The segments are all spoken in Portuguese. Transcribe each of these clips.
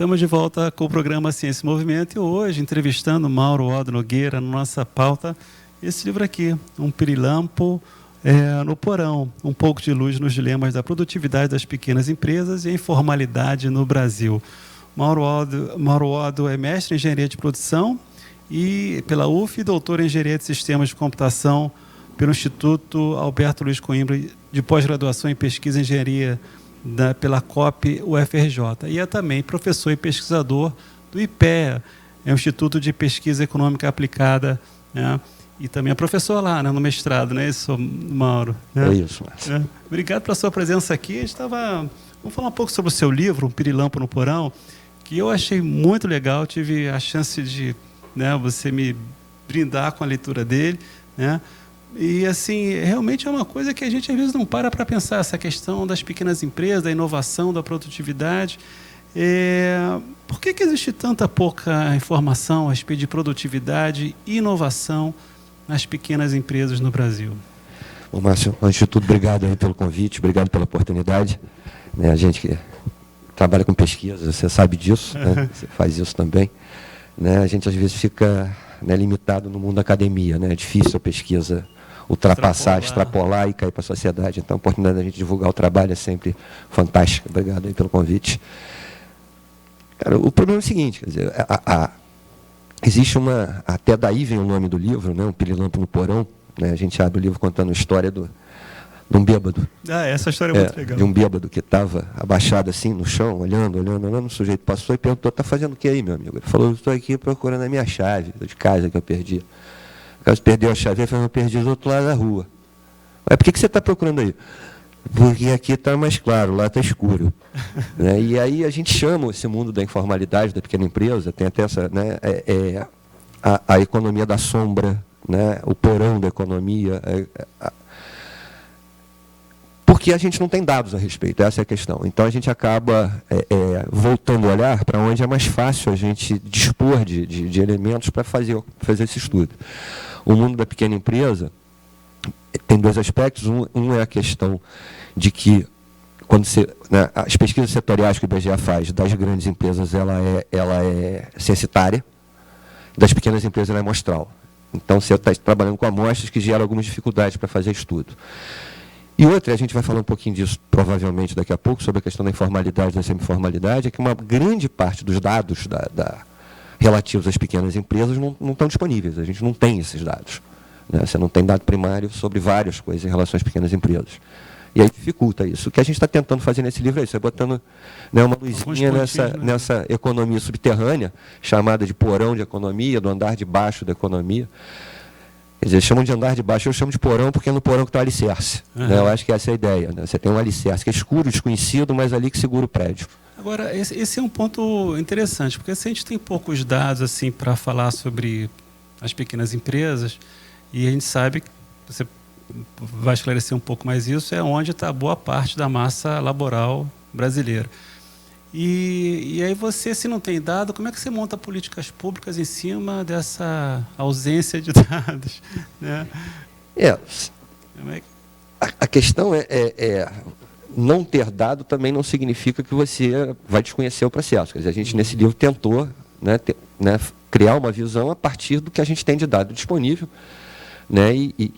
Estamos de volta com o programa Ciência e Movimento e hoje entrevistando Mauro Oddo Nogueira na nossa pauta, esse livro aqui, Um Pirilampo no Porão, um pouco de luz nos dilemas da produtividade das pequenas empresas e a informalidade no Brasil. Mauro Oddo é mestre em Engenharia de Produção e pela UF e doutor em Engenharia de Sistemas de Computação pelo Instituto Alberto Luiz Coimbra de Pós-Graduação em Pesquisa e Engenharia pela COP UFRJ. E é também professor e pesquisador do IPEA, é o Instituto de Pesquisa Econômica Aplicada, né? E também é professor lá, né, no mestrado, não é isso, Mauro? É isso, Márcio. Obrigado pela sua presença aqui. Vamos falar um pouco sobre o seu livro, Um Pirilampo no Porão, que eu achei muito legal, tive a chance de, né, você me brindar com a leitura dele, né? E, assim, realmente é uma coisa que a gente, às vezes, não para pensar, essa questão das pequenas empresas, da inovação, da produtividade. Por que existe tanta pouca informação a respeito de produtividade e inovação nas pequenas empresas no Brasil? Bom, Márcio, antes de tudo, obrigado aí pelo convite, obrigado pela oportunidade. A gente que trabalha com pesquisa, você sabe disso, né? Você faz isso também. A gente, às vezes, fica limitado no mundo da academia, né? É difícil a pesquisa ultrapassar, extrapolar e cair para a sociedade. Então, a oportunidade da gente divulgar o trabalho é sempre fantástica. Obrigado aí pelo convite. Cara, o problema é o seguinte, quer dizer, existe uma... Até daí vem o nome do livro, né? Um Pirilampo no Porão. Né? A gente abre o livro contando a história de um bêbado. Essa história é muito legal. De um bêbado que estava abaixado assim no chão, olhando. O sujeito passou e perguntou: está fazendo o que aí, meu amigo? Ele falou: estou aqui procurando a minha chave de casa que eu perdi. Caso perdeu a chave, ele falou: eu perdi do outro lado da rua. Mas por que você está procurando aí? Porque aqui está mais claro, lá está escuro. E aí a gente chama esse mundo da informalidade da pequena empresa, tem até essa, a economia da sombra, o porão da economia, porque a gente não tem dados a respeito, essa é a questão. Então a gente acaba voltando a olhar para onde é mais fácil a gente dispor de elementos para fazer esse estudo. O mundo da pequena empresa tem dois aspectos. Um é a questão de que, quando as pesquisas setoriais que o IBGE faz das grandes empresas, ela é censitária, das pequenas empresas ela é amostral. Então, você está trabalhando com amostras que geram algumas dificuldades para fazer estudo. E outra, a gente vai falar um pouquinho disso, provavelmente, daqui a pouco, sobre a questão da informalidade e da semi-informalidade, é que uma grande parte dos dados relativos às pequenas empresas não estão disponíveis. A gente não tem esses dados. Você não tem dado primário sobre várias coisas em relação às pequenas empresas. E aí dificulta isso. O que a gente está tentando fazer nesse livro é isso, é botando uma luzinha nessa economia subterrânea, chamada de porão de economia, do andar de baixo da economia. Quer dizer, eles chamam de andar de baixo, eu chamo de porão porque é no porão que está o alicerce. Eu acho que essa é a ideia. Você tem um alicerce que é escuro, desconhecido, mas ali que segura o prédio. Agora, esse é um ponto interessante, porque se a gente tem poucos dados assim, para falar sobre as pequenas empresas, e a gente sabe, você vai esclarecer um pouco mais isso, é onde está boa parte da massa laboral brasileira. E aí você, se não tem dado, como é que você monta políticas públicas em cima dessa ausência de dados? A questão não ter dado também não significa que você vai desconhecer o processo. Quer dizer, a gente, nesse livro, tentou criar uma visão a partir do que a gente tem de dado disponível, e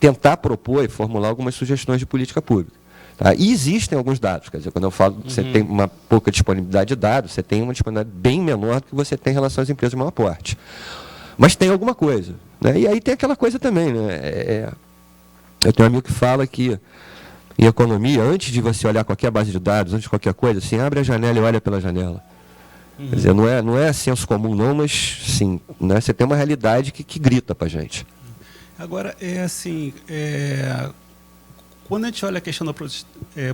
tentar propor e formular algumas sugestões de política pública. Tá? E existem alguns dados, quer dizer, quando eu falo que você tem uma pouca disponibilidade de dados, você tem uma disponibilidade bem menor do que você tem em relação às empresas de maior porte. Mas tem alguma coisa. E aí tem aquela coisa também. Eu tenho um amigo que fala que, em economia, antes de você olhar qualquer base de dados, antes de qualquer coisa, assim, abre a janela e olha pela janela. Quer dizer, não é senso comum não, mas sim, você tem uma realidade que grita para a gente. Agora, quando a gente olha a questão da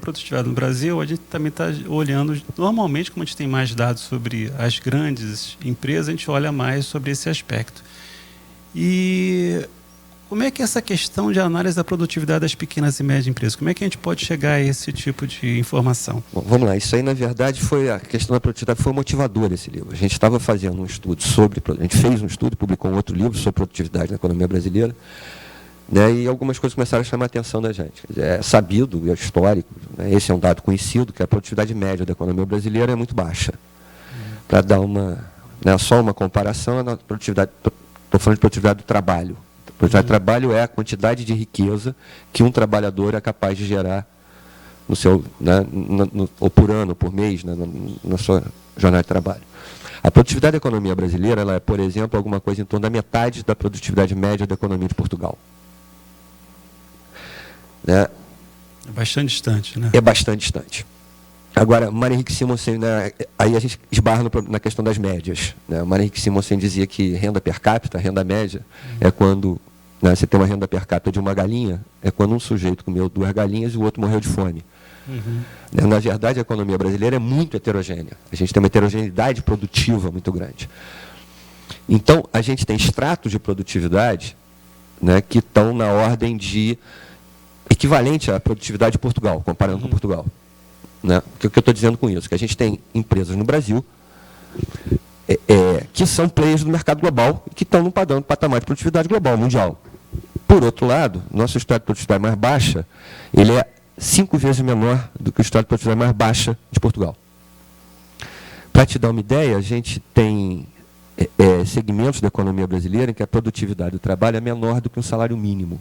produtividade no Brasil, a gente também está olhando, normalmente, como a gente tem mais dados sobre as grandes empresas, a gente olha mais sobre esse aspecto. E como é que essa questão de análise da produtividade das pequenas e médias empresas, como é que a gente pode chegar a esse tipo de informação? Bom, vamos lá, isso aí, na verdade, a questão da produtividade foi o motivador desse livro. A gente estava fazendo um estudo a gente fez um estudo, publicou um outro livro sobre produtividade na economia brasileira, e algumas coisas começaram a chamar a atenção da gente. Quer dizer, é sabido, é histórico, esse é um dado conhecido, que a produtividade média da economia brasileira é muito baixa. para dar só uma comparação, a produtividade, estou falando de produtividade do trabalho. A produtividade do trabalho é a quantidade de riqueza que um trabalhador é capaz de gerar no seu, ou por ano, por mês, na sua jornada de trabalho. A produtividade da economia brasileira, ela é, por exemplo, alguma coisa em torno da metade da produtividade média da economia de Portugal. É bastante distante, né? É bastante distante. Agora, Mário Henrique Simonsen, aí a gente esbarra na questão das médias. Né? Mário Henrique Simonsen dizia que renda per capita, renda média, é quando você tem uma renda per capita de uma galinha, é quando um sujeito comeu 2 galinhas e o outro morreu de fome. Na verdade, a economia brasileira é muito heterogênea. A gente tem uma heterogeneidade produtiva muito grande. Então, a gente tem estratos de produtividade, que estão na ordem de equivalente à produtividade de Portugal, comparando com Portugal. O que eu estou dizendo com isso? Que a gente tem empresas no Brasil que são players do mercado global e que estão no patamar de produtividade global, mundial. Por outro lado, nosso estado de produtividade mais baixa, ele é 5 vezes menor do que o estado de produtividade mais baixa de Portugal. Para te dar uma ideia, a gente tem segmentos da economia brasileira em que a produtividade do trabalho é menor do que um salário mínimo.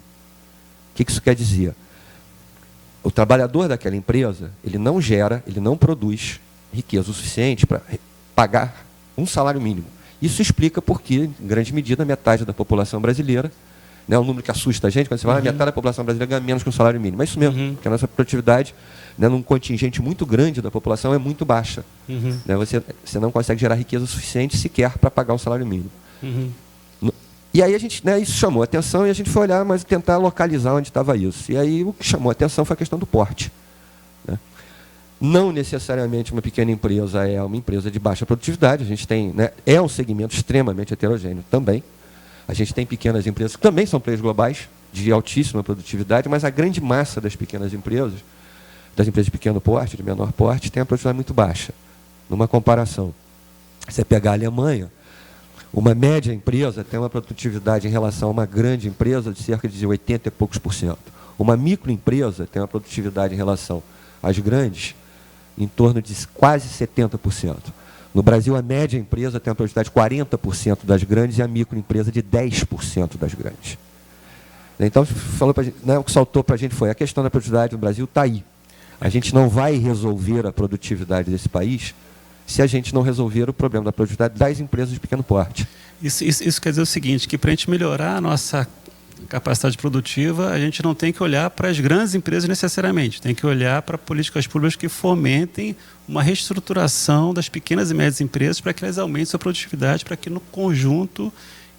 O que isso quer dizer? O trabalhador daquela empresa, ele não produz riqueza o suficiente para pagar um salário mínimo. Isso explica porque, em grande medida, metade da população brasileira, um número que assusta a gente, quando você fala, metade da população brasileira ganha menos que um salário mínimo. Mas isso mesmo, porque a nossa produtividade, num contingente muito grande da população, é muito baixa. Você não consegue gerar riqueza o suficiente sequer para pagar um salário mínimo. E aí isso chamou a atenção e a gente foi olhar, mas tentar localizar onde estava isso. E aí o que chamou a atenção foi a questão do porte. Não necessariamente uma pequena empresa é uma empresa de baixa produtividade, a gente tem, é um segmento extremamente heterogêneo também. A gente tem pequenas empresas que também são players globais, de altíssima produtividade, mas a grande massa das pequenas empresas, das empresas de pequeno porte, de menor porte, tem a produtividade muito baixa. Numa comparação, você pegar a Alemanha, uma média empresa tem uma produtividade em relação a uma grande empresa de cerca de 80 e poucos %. Uma microempresa tem uma produtividade em relação às grandes em torno de quase 70%. No Brasil, a média empresa tem uma produtividade de 40% das grandes e a microempresa de 10% das grandes. Então, o que saltou para a gente foi a questão da produtividade no Brasil está aí. A gente não vai resolver a produtividade desse país se a gente não resolver o problema da produtividade das empresas de pequeno porte. Isso quer dizer o seguinte, que para a gente melhorar a nossa capacidade produtiva, a gente não tem que olhar para as grandes empresas necessariamente, tem que olhar para políticas públicas que fomentem uma reestruturação das pequenas e médias empresas para que elas aumentem sua produtividade, para que no conjunto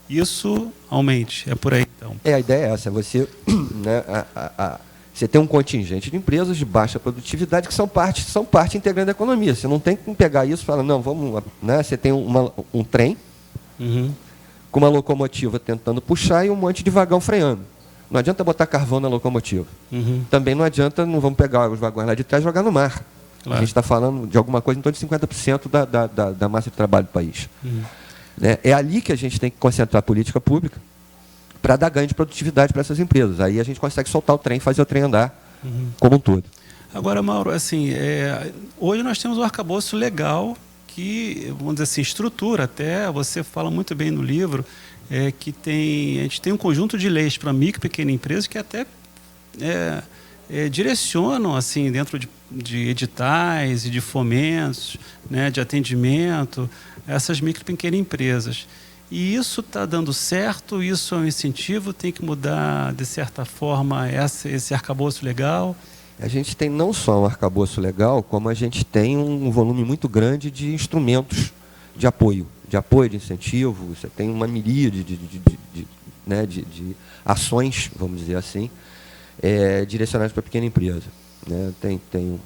isso aumente. É por aí, então. A ideia é essa, você, você tem um contingente de empresas de baixa produtividade que são parte integrante da economia. Você não tem que pegar isso e falar, não, vamos... Você tem um trem com uma locomotiva tentando puxar e um monte de vagão freando. Não adianta botar carvão na locomotiva. Também não adianta, não vamos pegar os vagões lá de trás e jogar no mar. Claro. A gente está falando de alguma coisa em torno de 50% da massa de trabalho do país. É ali que a gente tem que concentrar a política pública para dar ganho de produtividade para essas empresas. Aí a gente consegue soltar o trem e fazer o trem andar como um todo. Agora, Mauro, assim, hoje nós temos um arcabouço legal que, vamos dizer assim, estrutura até, você fala muito bem no livro, que a gente tem um conjunto de leis para micro e pequena empresa que até direcionam, assim, dentro de editais e de fomentos, de atendimento, essas micro e pequenas empresas. E isso está dando certo, isso é um incentivo, tem que mudar, de certa forma, esse arcabouço legal. A gente tem não só um arcabouço legal, como a gente tem um volume muito grande de instrumentos de apoio, de incentivo. Você tem uma miríade de ações, vamos dizer assim, direcionadas para a pequena empresa. Tem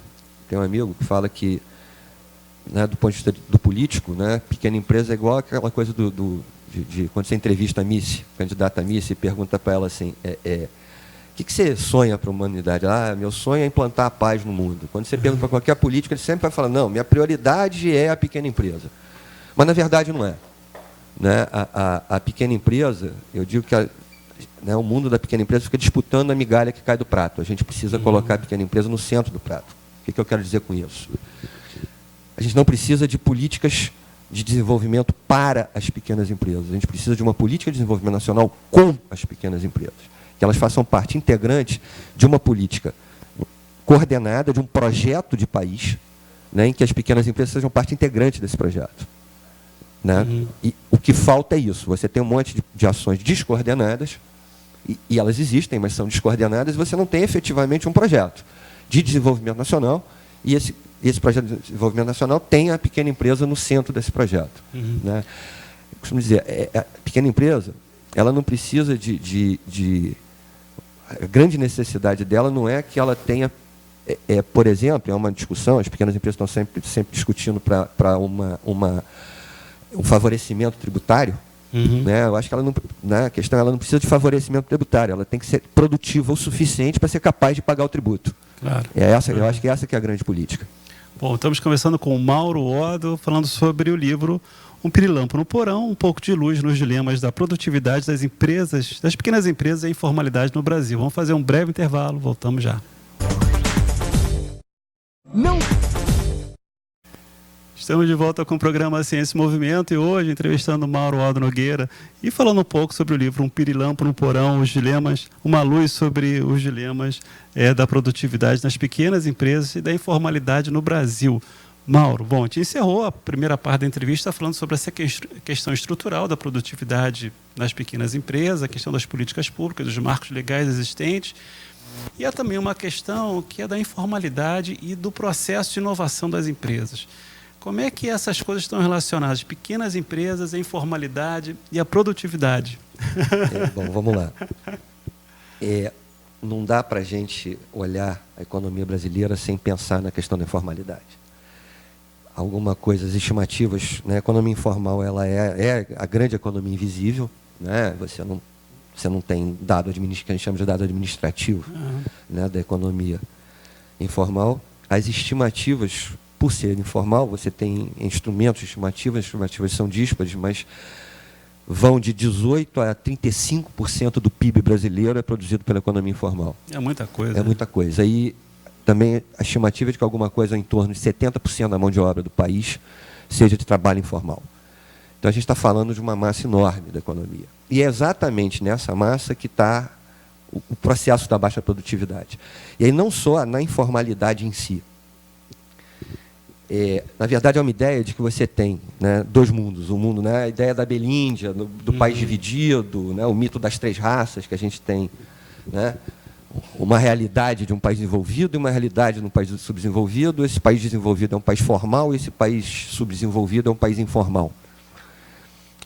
um amigo que fala que, do ponto de vista do político, pequena empresa é igual aquela coisa quando você entrevista a Miss, candidata a Miss, e pergunta para ela assim, o que você sonha para a humanidade? Meu sonho é implantar a paz no mundo. Quando você pergunta para qualquer político, ele sempre vai falar, não, minha prioridade é a pequena empresa. Mas, na verdade, não é. A pequena empresa, eu digo que o mundo da pequena empresa fica disputando a migalha que cai do prato. A gente precisa colocar a pequena empresa no centro do prato. O que eu quero dizer com isso? A gente não precisa de políticas de desenvolvimento para as pequenas empresas. A gente precisa de uma política de desenvolvimento nacional com as pequenas empresas, que elas façam parte integrante de uma política coordenada, de um projeto de país, né, em que as pequenas empresas sejam parte integrante desse projeto. Né? E o que falta é isso. Você tem um monte de ações descoordenadas, e elas existem, mas são descoordenadas, e você não tem efetivamente um projeto de desenvolvimento nacional, e esse projeto de desenvolvimento nacional tem a pequena empresa no centro desse projeto. Né? Eu costumo dizer, a pequena empresa, ela não precisa a grande necessidade dela não é que ela tenha, por exemplo, é uma discussão, as pequenas empresas estão sempre discutindo para um favorecimento tributário. Né? Eu acho que ela não, né, a questão ela não precisa de favorecimento tributário, ela tem que ser produtiva o suficiente para ser capaz de pagar o tributo. Claro. Eu acho que essa que é a grande política. Bom, estamos conversando com o Mauro Oddo, falando sobre o livro Um Pirilampo no Porão, um pouco de luz nos dilemas da produtividade das empresas, das pequenas empresas e a informalidade no Brasil. Vamos fazer um breve intervalo, voltamos já. Não! Estamos de volta com o programa Ciência e Movimento e hoje entrevistando o Mauro Oddo Nogueira e falando um pouco sobre o livro Um Pirilampo no Porão, os dilemas, uma luz sobre os dilemas da produtividade nas pequenas empresas e da informalidade no Brasil. Mauro, bom, a gente encerrou a primeira parte da entrevista falando sobre essa questão estrutural da produtividade nas pequenas empresas, a questão das políticas públicas, dos marcos legais existentes. E há também uma questão que é da informalidade e do processo de inovação das empresas. Como é que essas coisas estão relacionadas? Pequenas empresas, a informalidade e a produtividade. Bom, vamos lá. Não dá para a gente olhar a economia brasileira sem pensar na questão da informalidade. As estimativas, né? A economia informal ela é a grande economia invisível, né? Você não tem dado que a gente chama de dado administrativo, né, da economia informal. As estimativas, por ser informal, você tem instrumentos de estimativas, as estimativas são díspares, mas vão de 18% a 35% do PIB brasileiro é produzido pela economia informal. É muita coisa. É muita coisa. Aí também a estimativa é de que alguma coisa em torno de 70% da mão de obra do país seja de trabalho informal. Então a gente está falando de uma massa enorme da economia. E é exatamente nessa massa que está o processo da baixa produtividade. E aí não só na informalidade em si. Na verdade, é uma ideia de que você tem, né, dois mundos. O mundo, né, a ideia da Belíndia, do país dividido, né, o mito das três raças que a gente tem, né, uma realidade de um país desenvolvido e uma realidade de um país subdesenvolvido. Esse país desenvolvido é um país formal e esse país subdesenvolvido é um país informal.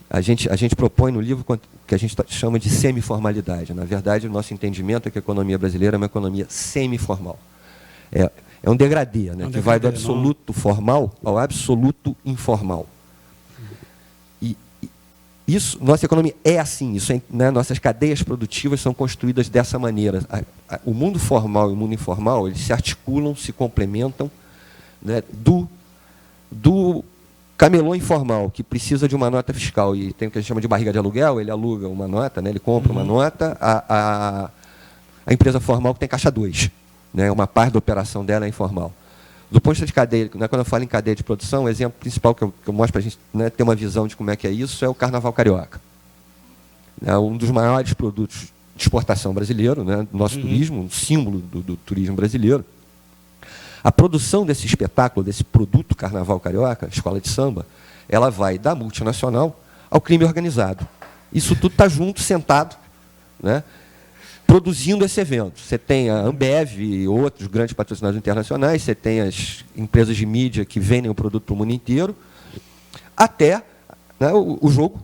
A gente propõe no livro que a gente chama de semiformalidade. Na verdade, o nosso entendimento é que a economia brasileira é uma economia semiformal. É um degradê, né, que vai do absoluto formal ao absoluto informal. E isso, nossa economia é assim, né, nossas cadeias produtivas são construídas dessa maneira. O mundo formal e o mundo informal, eles se articulam, se complementam, né, do camelô informal, que precisa de uma nota fiscal e tem o que a gente chama de barriga de aluguel, ele aluga uma nota, né, ele compra uma nota, a empresa formal que tem caixa 2. Né, uma parte da operação dela é informal. Do ponto de vista de cadeia, né, quando eu falo em cadeia de produção, o exemplo principal que eu mostro para a gente, né, ter uma visão de como é que é isso é o Carnaval Carioca. É um dos maiores produtos de exportação brasileiro, né, do nosso turismo, um símbolo do turismo brasileiro. A produção desse espetáculo, desse produto Carnaval Carioca, escola de samba, ela vai da multinacional ao crime organizado. Isso tudo está junto, sentado, né, produzindo esse evento. Você tem a Ambev e outros grandes patrocinadores internacionais, você tem as empresas de mídia que vendem o produto para o mundo inteiro, até, né, o jogo,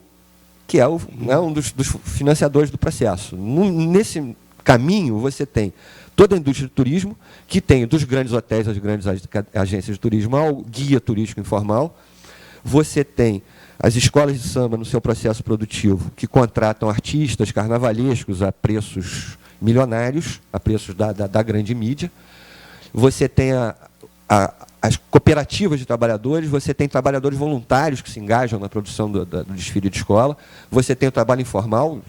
que é né, um dos financiadores do processo. Nesse caminho, você tem toda a indústria do turismo, que tem dos grandes hotéis, as grandes agências de turismo, ao guia turístico informal. Você tem as escolas de samba no seu processo produtivo, que contratam artistas carnavalescos a preços milionários, a preços da grande mídia. Você tem as cooperativas de trabalhadores, você tem trabalhadores voluntários que se engajam na produção do desfile de escola, você tem o trabalho informal,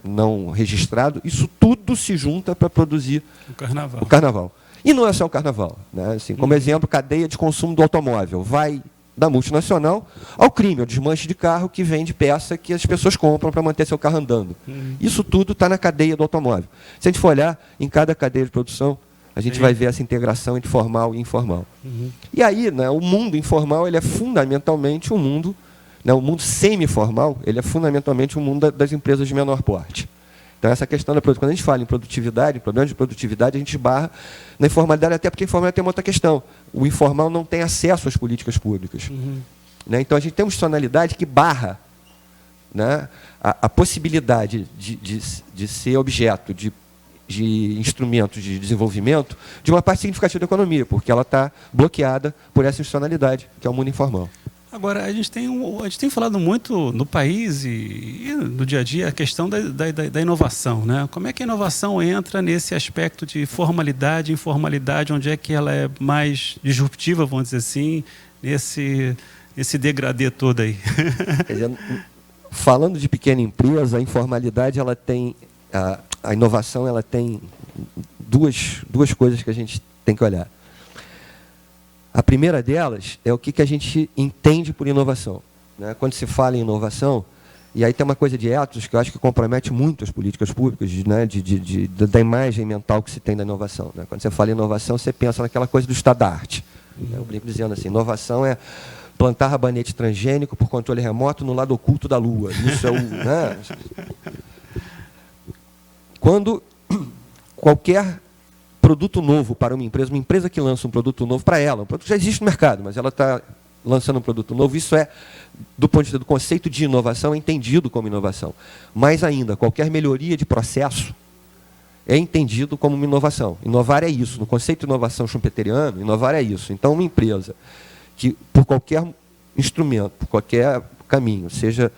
não registrado. Isso tudo se junta para produzir o carnaval. E não é só o carnaval. Né? Assim, como exemplo, cadeia de consumo do automóvel. Vai da multinacional ao crime, ao desmanche de carro que vende peça que as pessoas compram para manter seu carro andando. Isso tudo está na cadeia do automóvel. Se a gente for olhar em cada cadeia de produção, a gente vai ver essa integração entre formal e informal. E aí, né, o mundo informal ele é fundamentalmente um mundo, né, o mundo semi-formal, ele é fundamentalmente um mundo das empresas de menor porte. Então, essa questão da produtividade, quando a gente fala em produtividade, em problemas de produtividade, a gente esbarra na informalidade, até porque a informalidade tem uma outra questão. O informal não tem acesso às políticas públicas. Né? Então, a gente tem uma institucionalidade que barra, né, a possibilidade de ser objeto de instrumentos de desenvolvimento de uma parte significativa da economia, porque ela está bloqueada por essa institucionalidade, que é o mundo informal. Agora, a gente tem falado muito no país e no dia a dia a questão da inovação, né? Como é que a inovação entra nesse aspecto de formalidade, informalidade, onde é que ela é mais disruptiva, vamos dizer assim, nesse degradê todo aí? Quer dizer, falando de pequena empresa, a informalidade ela tem, a inovação ela tem duas coisas que a gente tem que olhar. A primeira delas é o que a gente entende por inovação. Né? Quando se fala em inovação, e aí tem uma coisa de ethos que eu acho que compromete muito as políticas públicas, né? Da imagem mental que se tem da inovação. Né? Quando você fala em inovação, você pensa naquela coisa do estado da arte. Eu brinco dizendo assim, inovação é plantar rabanete transgênico por controle remoto no lado oculto da Lua. Isso é o... Né? Quando qualquer produto novo para uma empresa que lança um produto novo para ela, um produto que já existe no mercado, mas ela está lançando um produto novo, isso é, do ponto de vista do conceito de inovação, é entendido como inovação. Mais ainda, qualquer melhoria de processo é entendido como uma inovação. Inovar é isso. No conceito de inovação schumpeteriano, inovar é isso. Então, uma empresa que, por qualquer instrumento, por qualquer caminho, seja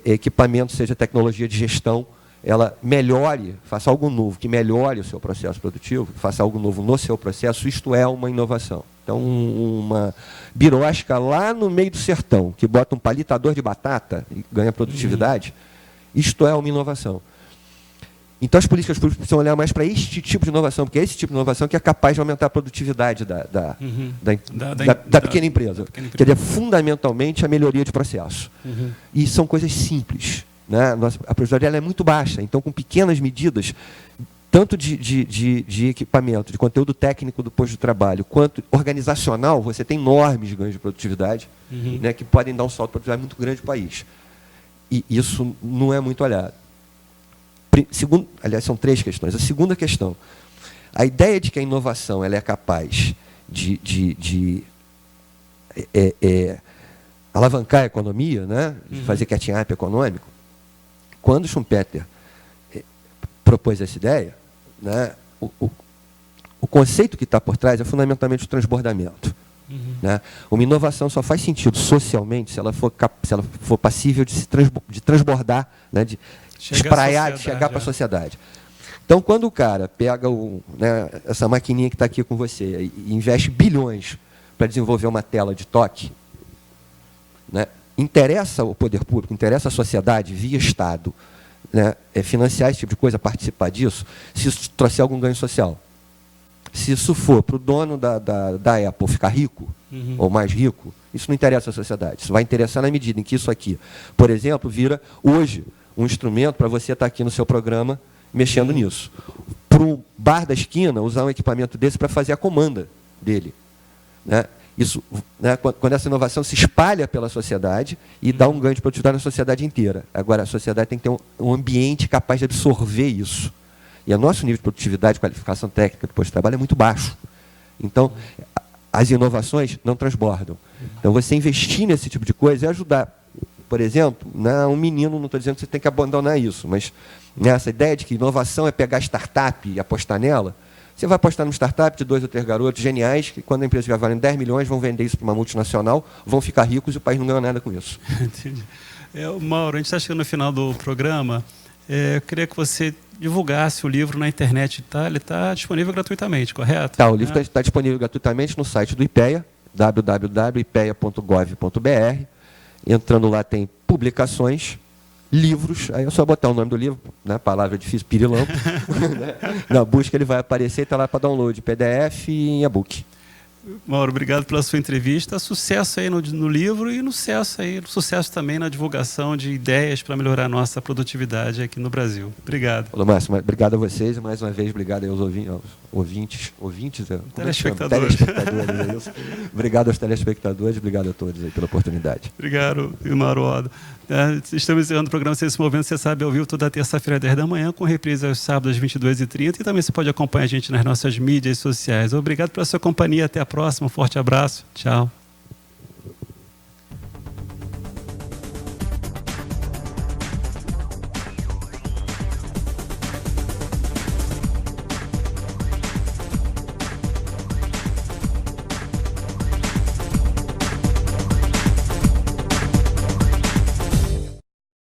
equipamento, seja tecnologia de gestão, ela melhore, faça algo novo, que melhore o seu processo produtivo, que faça algo novo no seu processo, isto é uma inovação. Então, uma birosca lá no meio do sertão, que bota um palitador de batata e ganha produtividade, isto é uma inovação. Então, as políticas públicas precisam olhar mais para este tipo de inovação, porque é esse tipo de inovação que é capaz de aumentar a produtividade da pequena empresa. Que é fundamentalmente a melhoria de processo. E são coisas simples. Né? A produtividade ela é muito baixa, então com pequenas medidas, tanto de equipamento, de conteúdo técnico do posto de trabalho, quanto organizacional, você tem enormes ganhos de produtividade, né, que podem dar um salto de produtividade muito grande para o país. E isso não é muito olhado. Aliás, são três questões. A segunda questão, a ideia de que a inovação ela é capaz de alavancar a economia, né, de fazer catch-up econômico. Quando Schumpeter propôs essa ideia, né, o conceito que está por trás é fundamentalmente o transbordamento. Né? Uma inovação só faz sentido socialmente se ela for passível de transbordar, né, de espraiar, de chegar para a sociedade. Então, quando o cara pega né, essa maquininha que está aqui com você e investe bilhões para desenvolver uma tela de toque, né, interessa o poder público, interessa a sociedade, via Estado, né, financiar esse tipo de coisa, participar disso, se isso trouxer algum ganho social. Se isso for para o dono da Apple ficar rico, ou mais rico, isso não interessa a sociedade. Isso vai interessar na medida em que isso aqui, por exemplo, vira, hoje, um instrumento para você estar aqui no seu programa mexendo nisso. Para o bar da esquina, usar um equipamento desse para fazer a comanda dele. Né? Isso, né, quando essa inovação se espalha pela sociedade e dá um ganho de produtividade na sociedade inteira. Agora, a sociedade tem que ter um ambiente capaz de absorver isso. E o nosso nível de produtividade, qualificação técnica do posto de trabalho é muito baixo. Então, as inovações não transbordam. Então, você investir nesse tipo de coisa é ajudar. Por exemplo, né, um menino, não estou dizendo que você tem que abandonar isso, mas essa ideia de que inovação é pegar startup e apostar nela, você vai apostar numa startup de 2 ou 3 garotos geniais, que quando a empresa estiver valendo 10 milhões, vão vender isso para uma multinacional, vão ficar ricos e o país não ganha nada com isso. Entendi. Mauro, a gente está chegando no final do programa. Eu queria que você divulgasse o livro na internet. Ele está disponível gratuitamente, correto? Tá, o livro está disponível gratuitamente no site do IPEA, www.ipea.gov.br. Entrando lá tem publicações, livros, aí é só botar o nome do livro, né, palavra difícil, pirilampo, na busca ele vai aparecer, está lá para download, PDF e em e-book. Mauro, obrigado pela sua entrevista. Sucesso aí no livro e sucesso também na divulgação de ideias para melhorar a nossa produtividade aqui no Brasil. Obrigado. Olá, Márcio, obrigado a vocês e mais uma vez obrigado aos ouvintes, telespectadores. É isso? Obrigado aos telespectadores, obrigado a todos aí pela oportunidade. Obrigado, Mauro Oddo. Estamos encerrando o programa Ciência Movendo, você sabe, ao vivo toda terça-feira às 10 da manhã, com reprise aos sábados às 22h30, e também você pode acompanhar a gente nas nossas mídias sociais. Obrigado pela sua companhia, até a próxima, um forte abraço, tchau.